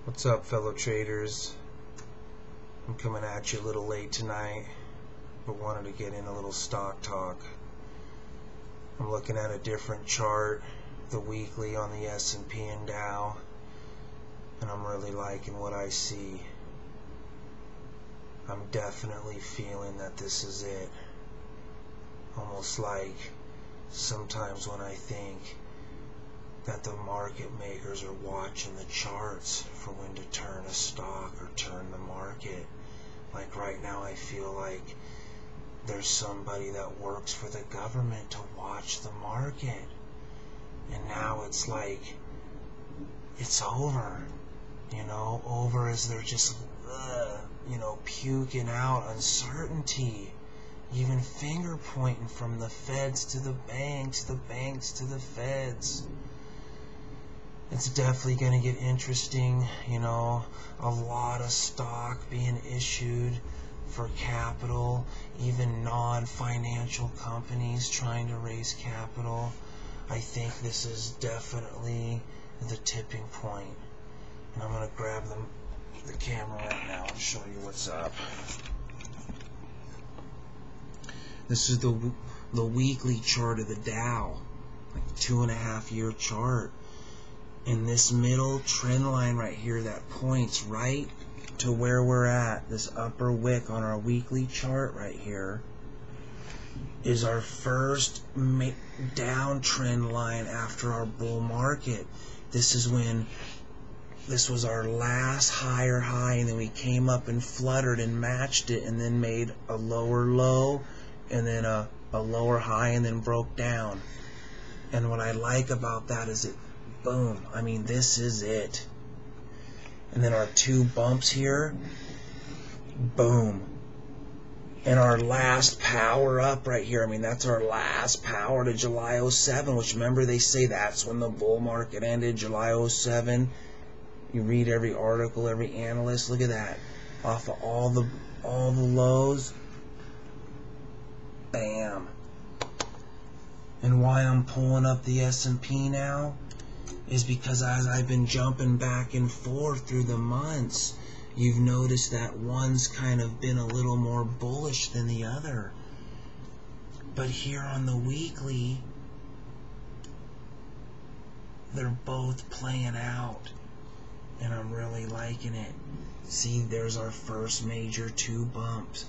What's up, fellow traders? I'm coming at you a little late tonight, but wanted to get in a little stock talk. I'm looking at a different chart, the weekly on the S&P and Dow, and I'm really liking what I see. I'm definitely feeling that this is it. Almost like sometimes when I think that the market makers are watching the charts for when to turn a stock or turn the market. Like right now I feel like there's somebody that works for the government to watch the market. And now it's like, it's over. Over as they're just, puking out uncertainty. Even finger pointing from the feds to the banks to the feds. It's definitely going to get interesting, a lot of stock being issued for capital, even non-financial companies trying to raise capital. I think this is definitely the tipping point. And I'm going to grab the camera right now and show you what's up. This is the weekly chart of the Dow, like 2.5 year chart. In this middle trend line right here that points right to where we're at, this upper wick on our weekly chart right here, is our first downtrend line after our bull market. This is when this was our last higher high, and then we came up and fluttered and matched it, and then made a lower low, and then a lower high, and then broke down. And what I like about that is boom, this is it. And then our two bumps here, boom. And our last power up right here, that's our last power to July 07, which remember they say that's when the bull market ended, July 07. You read every article, every analyst, look at that. Off of all the lows, bam. And why I'm pulling up the S&P now is because as I've been jumping back and forth through the months, you've noticed that one's kind of been a little more bullish than the other. But here on the weekly, they're both playing out, and I'm really liking it. See, there's our first major two bumps.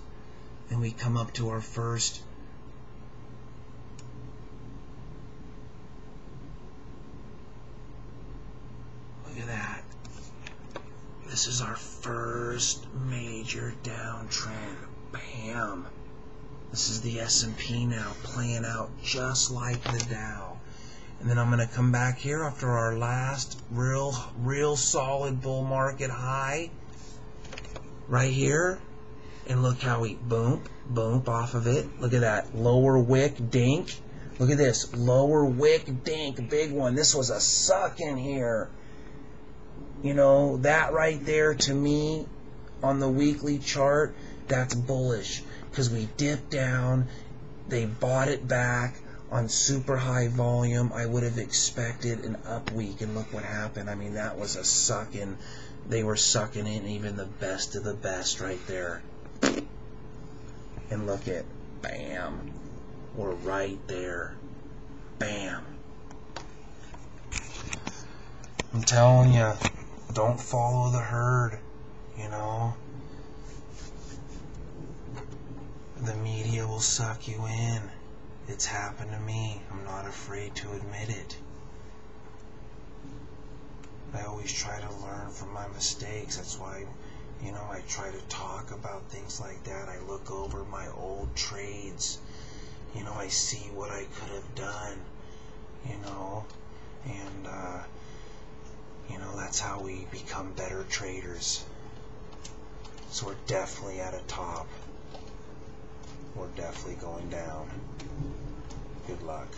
Then we come up to our first look at that. This is our first major downtrend. Bam. This is the S&P now playing out just like the Dow. And then I'm going to come back here after our last real solid bull market high right here. And look how we boom off of it. Look at that. Lower wick dink. Look at this. Lower wick dink. Big one. This was a suck in here. That right there to me on the weekly chart, that's bullish because we dipped down, they bought it back on super high volume. I would have expected an up week, and look what happened. That was a sucking. They were sucking in even the best of the best right there. And look at, bam, we're right there. Bam. I'm telling you, don't follow the herd, The media will suck you in. It's happened to me. I'm not afraid to admit it. I always try to learn from my mistakes. That's why, I try to talk about things like that. I look over my old trades. I see what I could have done, and that's how we become better traders. So we're definitely at a top. We're definitely going down. Good luck.